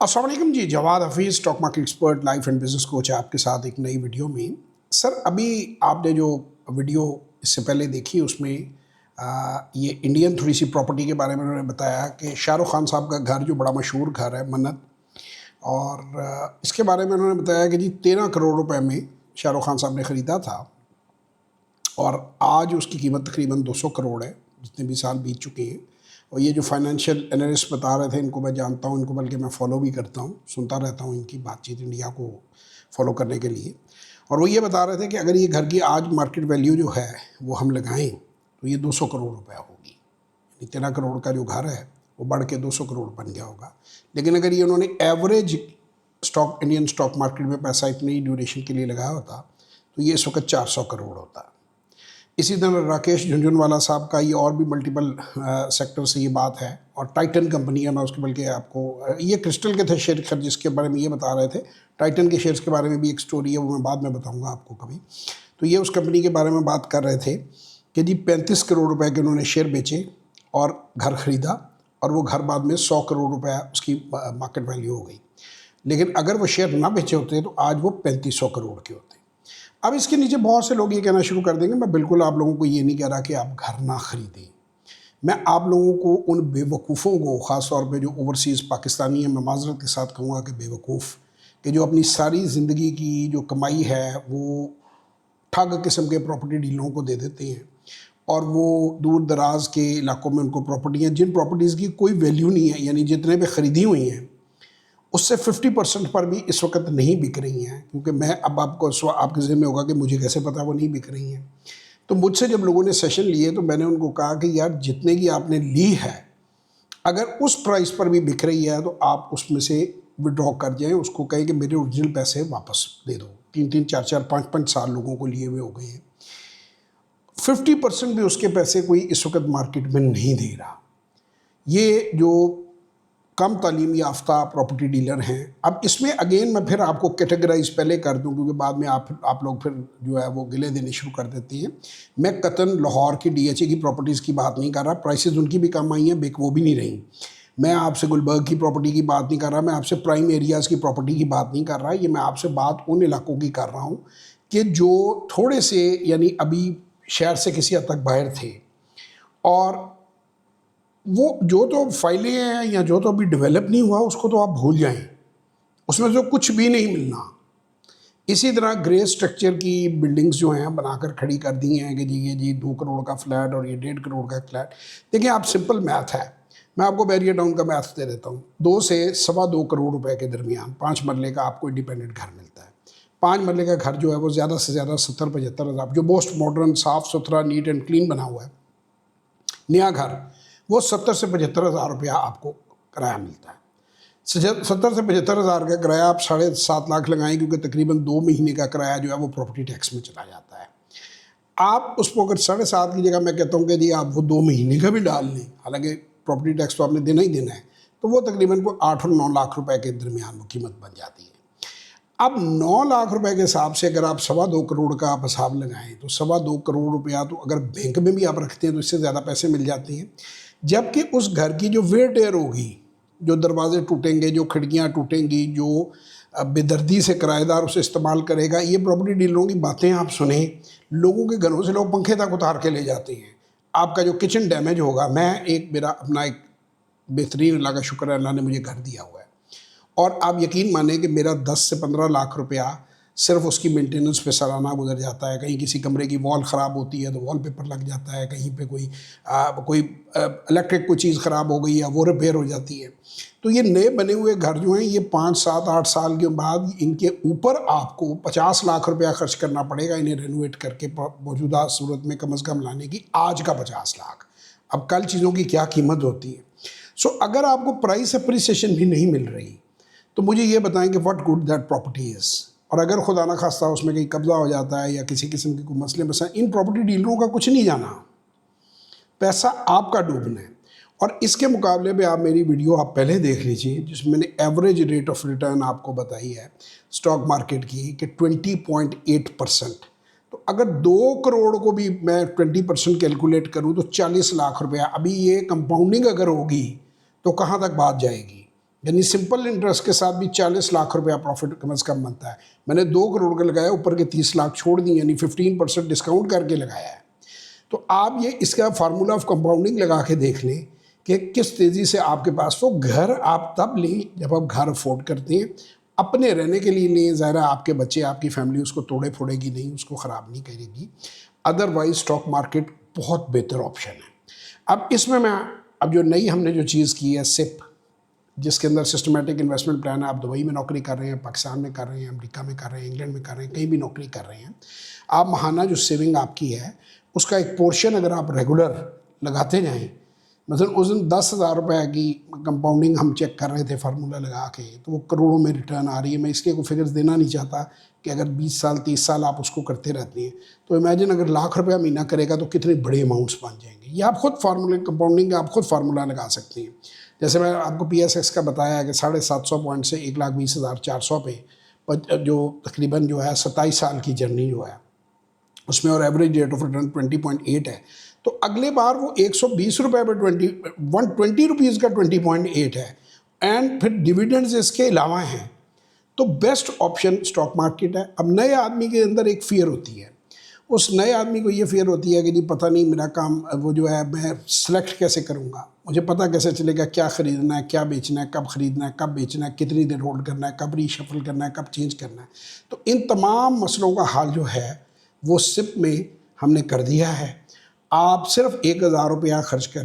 अस्सलाम वालेकुम जी, Jawad Hafeez stock market expert life and business coach है आपके साथ एक नई वीडियो में। सर अभी आपने जो वीडियो इससे पहले देखी उसमें ये इंडियन थोड़ी सी प्रॉपर्टी के बारे में उन्होंने बताया कि शाहरुख खान साहब का घर जो बड़ा मशहूर घर है मन्नत, और इसके बारे में उन्होंने बताया कि जी 13 करोड़ रुपए में शाहरुख खान साहब ने ख़रीदा था और आज उसकी कीमत तकरीबन 200 करोड़ है, जितने भी साल बीत चुके हैं। और ये जो फाइनेंशियल एनालिस्ट बता रहे थे इनको मैं जानता हूँ, इनको बल्कि मैं फ़ॉलो भी करता हूँ, सुनता रहता हूँ इनकी बातचीत इंडिया को फॉलो करने के लिए। और वो ये बता रहे थे कि अगर ये घर की आज मार्केट वैल्यू जो है वो हम लगाएं तो ये 200 करोड़ रुपया होगी, यानी 13 करोड़ का जो घर है वो बढ़ के 200 करोड़ बन गया होगा। लेकिन अगर ये उन्होंने एवरेज इंडियन स्टॉक मार्केट में पैसा इतनी ड्यूरेशन के लिए लगाया होता तो ये इस वक्त 400 करोड़ होता। इसी तरह राकेश झुंझुनवाला साहब का ये और भी मल्टीपल सेक्टर से ये बात है। और टाइटन कंपनी है, मैं उसके बल्कि आपको ये क्रिस्टल के थे शेयर खर जिसके बारे में ये बता रहे थे। टाइटन के शेयर्स के बारे में भी एक स्टोरी है, वो मैं बाद में बताऊंगा आपको कभी। तो ये उस कंपनी के बारे में बात कर रहे थे कि जी 35 करोड़ रुपए के उन्होंने शेयर बेचे और घर ख़रीदा, और वो घर बाद में 100 करोड़ रुपया उसकी मार्केट वैल्यू हो गई। लेकिन अगर वो शेयर ना बेचे होते तो आज वो 3500 करोड़ के होते। अब इसके नीचे बहुत से लोग ये कहना शुरू कर देंगे, मैं बिल्कुल आप लोगों को ये नहीं कह रहा कि आप घर ना खरीदें। मैं आप लोगों को उन बेवकूफ़ों को, ख़ास तौर पे जो ओवरसीज़ पाकिस्तानी हैं, मैं माजरत के साथ कहूँगा कि बेवकूफ़, कि जो अपनी सारी ज़िंदगी की जो कमाई है वो ठग किस्म के प्रॉपर्टी डीलरों को दे देते हैं, और वो दूर दराज के इलाकों में उनको प्रॉपर्टियाँ, जिन प्रॉपर्टीज़ की कोई वैल्यू नहीं है, यानी जितने पे ख़रीदी हुई हैं उससे 50% पर भी इस वक्त नहीं बिक रही हैं। क्योंकि मैं अब आपको आपके ज़हन में होगा कि मुझे कैसे पता वो नहीं बिक रही हैं। तो मुझसे जब लोगों ने सेशन लिए तो मैंने उनको कहा कि यार जितने की आपने ली है, अगर उस प्राइस पर भी बिक रही है तो आप उसमें से विड्रॉ कर जाएँ, उसको कहें कि मेरे ओरिजिनल पैसे वापस दे दो। 3-3, 4-4, 5-5 साल लोगों को लिए हुए हो गए हैं। 50% भी उसके पैसे कोई इस वक्त मार्केट में नहीं दे रहा। ये जो कम तालीम याफ्ता प्रॉपर्टी डीलर हैं। अब इसमें अगेन मैं फिर आपको कैटेगराइज पहले कर दूं, क्योंकि बाद में आप लोग फिर जो है वो गिले देने शुरू कर देती हैं। मैं कतन लाहौर की डीएचए की प्रॉपर्टीज़ की बात नहीं कर रहा, प्राइसेस उनकी भी कम आई हैं, बिक वो भी नहीं रही। मैं आपसे गुलबर्ग की प्रॉपर्टी की बात नहीं कर रहा, मैं आपसे प्राइम एरियाज़ की प्रॉपर्टी की बात नहीं कर रहा। ये मैं आपसे बात उन इलाकों की कर रहा हूँ कि जो थोड़े से, यानी अभी शहर से किसी हद तक बाहर थे, और वो जो तो फाइलें हैं या जो तो अभी डेवलप नहीं हुआ उसको तो आप भूल जाएं, उसमें तो कुछ भी नहीं मिलना। इसी तरह ग्रे स्ट्रक्चर की बिल्डिंग्स जो हैं बनाकर खड़ी कर दी हैं कि जी ये जी 2 करोड़ का फ्लैट और ये 1.5 करोड़ का फ्लैट। देखिए आप, सिंपल मैथ है, मैं आपको बैरियर टाउन का मैथ दे देता हूँ। 2 से 2.25 करोड़ रुपए के दरमियान 5 मरले का आपको इंडिपेंडेंट घर मिलता है। 5 मरले का घर जो है वो ज़्यादा से ज़्यादा 70-75 हज़ार, जो मोस्ट मॉडर्न, साफ़ सुथरा, नीट एंड क्लीन बना हुआ है नया घर, वो 70 से 75 हज़ार रुपया आपको किराया मिलता है। 70 से 75 हज़ार का किराया आप 7.5 लाख लगाएं, क्योंकि तकरीबन 2 महीने का किराया जो है वो प्रॉपर्टी टैक्स में चला जाता है। आप उसको अगर 7.5 की जगह मैं कहता हूँ कि जी आप वो 2 महीने का भी डाल लें, हालांकि प्रॉपर्टी टैक्स तो आपने देना ही देना है, तो वो तकरीबन को 8 और 9 लाख रुपए के दरमियान वो कीमत बन जाती है। अब 9 लाख रुपए के हिसाब से अगर आप 2.25 करोड़ का आप हिसाब लगाएं तो 2.25 करोड़ रुपया तो अगर बैंक में भी आप रखते हैं तो इससे ज़्यादा पैसे मिल जाते हैं। जबकि उस घर की जो वेयर टेयर होगी, जो दरवाजे टूटेंगे, जो खिड़कियां टूटेंगी, जो बेदर्दी से किराएदार उसे इस्तेमाल करेगा, ये प्रॉपर्टी डीलरों की बातें आप सुने। लोगों के घरों से लोग पंखे तक उतार के ले जाते हैं। आपका जो किचन डैमेज होगा, मेरा अपना एक बेहतरीन, अल्लाह का शुक्र है, अल्लाह ने मुझे घर दिया हुआ है, और आप यकीन माने कि मेरा 10 से 15 लाख रुपया सिर्फ उसकी मेंटेनेंस पे सालाना गुजर जाता है। कहीं किसी कमरे की वॉल ख़राब होती है तो वॉल पेपर लग जाता है, कहीं पे कोई इलेक्ट्रिक कोई चीज़ ख़राब हो गई है वो रिपेयर हो जाती है। तो ये नए बने हुए घर जो हैं, ये 5, 7, 8 साल के बाद इनके ऊपर आपको 50 लाख रुपया खर्च करना पड़ेगा इन्हें रेनोवेट करके मौजूदा सूरत में कम अज़ कम लाने की। आज का 50 लाख, अब कल चीज़ों की क्या कीमत होती है। सो अगर आपको प्राइस अप्रिसिएशन भी नहीं मिल रही तो मुझे ये बताएं कि what good that property is. और अगर खुदा ना खास्ता उसमें कहीं कब्जा हो जाता है या किसी किस्म के कोई मसले मसाइल, इन प्रॉपर्टी डीलरों का कुछ नहीं जाना, पैसा आपका डूबना है। और इसके मुकाबले में आप मेरी वीडियो आप पहले देख लीजिए जिसमें मैंने एवरेज रेट ऑफ रिटर्न आपको बताई है स्टॉक मार्केट की कि 20.8%। तो अगर 2 करोड़ को भी मैं 20% कैलकुलेट करूँ तो 40 लाख रुपया। अभी ये कंपाउंडिंग अगर होगी तो कहाँ तक बात जाएगी। यानी सिंपल इंटरेस्ट के साथ भी 40 लाख रुपया प्रॉफिट कम से कम बनता है। मैंने 2 करोड़ का लगाया, ऊपर के 30 लाख छोड़ दिए, यानी 15% डिस्काउंट करके लगाया है। तो आप ये इसका फार्मूला ऑफ कंपाउंडिंग लगा के देख लें कि किस तेज़ी से आपके पास, तो घर आप तब लें जब आप घर अफोर्ड करते हैं, अपने रहने के लिए लें। ज़ाहिर है आपके बच्चे, आपकी फैमिली उसको तोड़े फोड़ेगी नहीं, उसको ख़राब नहीं करेगी। अदरवाइज स्टॉक मार्केट बहुत बेहतर ऑप्शन है। अब इसमें मैं, अब जो नई हमने जो चीज़ की है सिप, जिसके अंदर सिस्टमेटिक इन्वेस्टमेंट प्लान है। आप दुबई में नौकरी कर रहे हैं, पाकिस्तान में कर रहे हैं, अमेरिका में कर रहे हैं, इंग्लैंड में कर रहे हैं, कहीं भी नौकरी कर रहे हैं, आप महाना जो सेविंग आपकी है उसका एक पोर्शन अगर आप रेगुलर लगाते जाएं, मतलब उस दिन 10,000 रुपये की कंपाउंडिंग हम चेक कर रहे थे फार्मूला लगा के, तो वो करोड़ों में रिटर्न आ रही है। मैं इसके कोई फिगर्स देना नहीं चाहता कि अगर 20 साल 30 साल आप उसको करते रहते हैं तो इमेजिन अगर लाख रुपया महीना करेगा तो कितने बड़े अमाउंट्स बन जाएंगे। ये आप खुद फार्मूले, कंपाउंडिंग आप खुद फार्मूला लगा सकते हैं। जैसे मैं आपको PSX का बताया कि 750 पॉइंट से 1,20,400 पे जो तकरीबन जो है 27 साल की जर्नी जो है उसमें, और एवरेज रेट ऑफ रिटर्न 20.8 है। तो अगले बार वो 120 रुपये पे 120 रुपीज़ का 20.8 है, एंड फिर डिविडेंड्स इसके अलावा हैं। तो बेस्ट ऑप्शन स्टॉक मार्केट है। अब नए आदमी के अंदर एक फियर होती है, उस नए आदमी को ये फियर होती है कि जी पता नहीं मेरा काम वो जो है मैं सिलेक्ट कैसे करूँगा, मुझे पता कैसे चलेगा क्या ख़रीदना है, क्या बेचना है, कब ख़रीदना है, कब बेचना है, कितनी देर होल्ड करना है, कब रीशफल करना है, कब चेंज करना है। तो इन तमाम मसलों का हल जो है वो सिप में हमने कर दिया है। आप सिर्फ 1,000 रुपया खर्च कर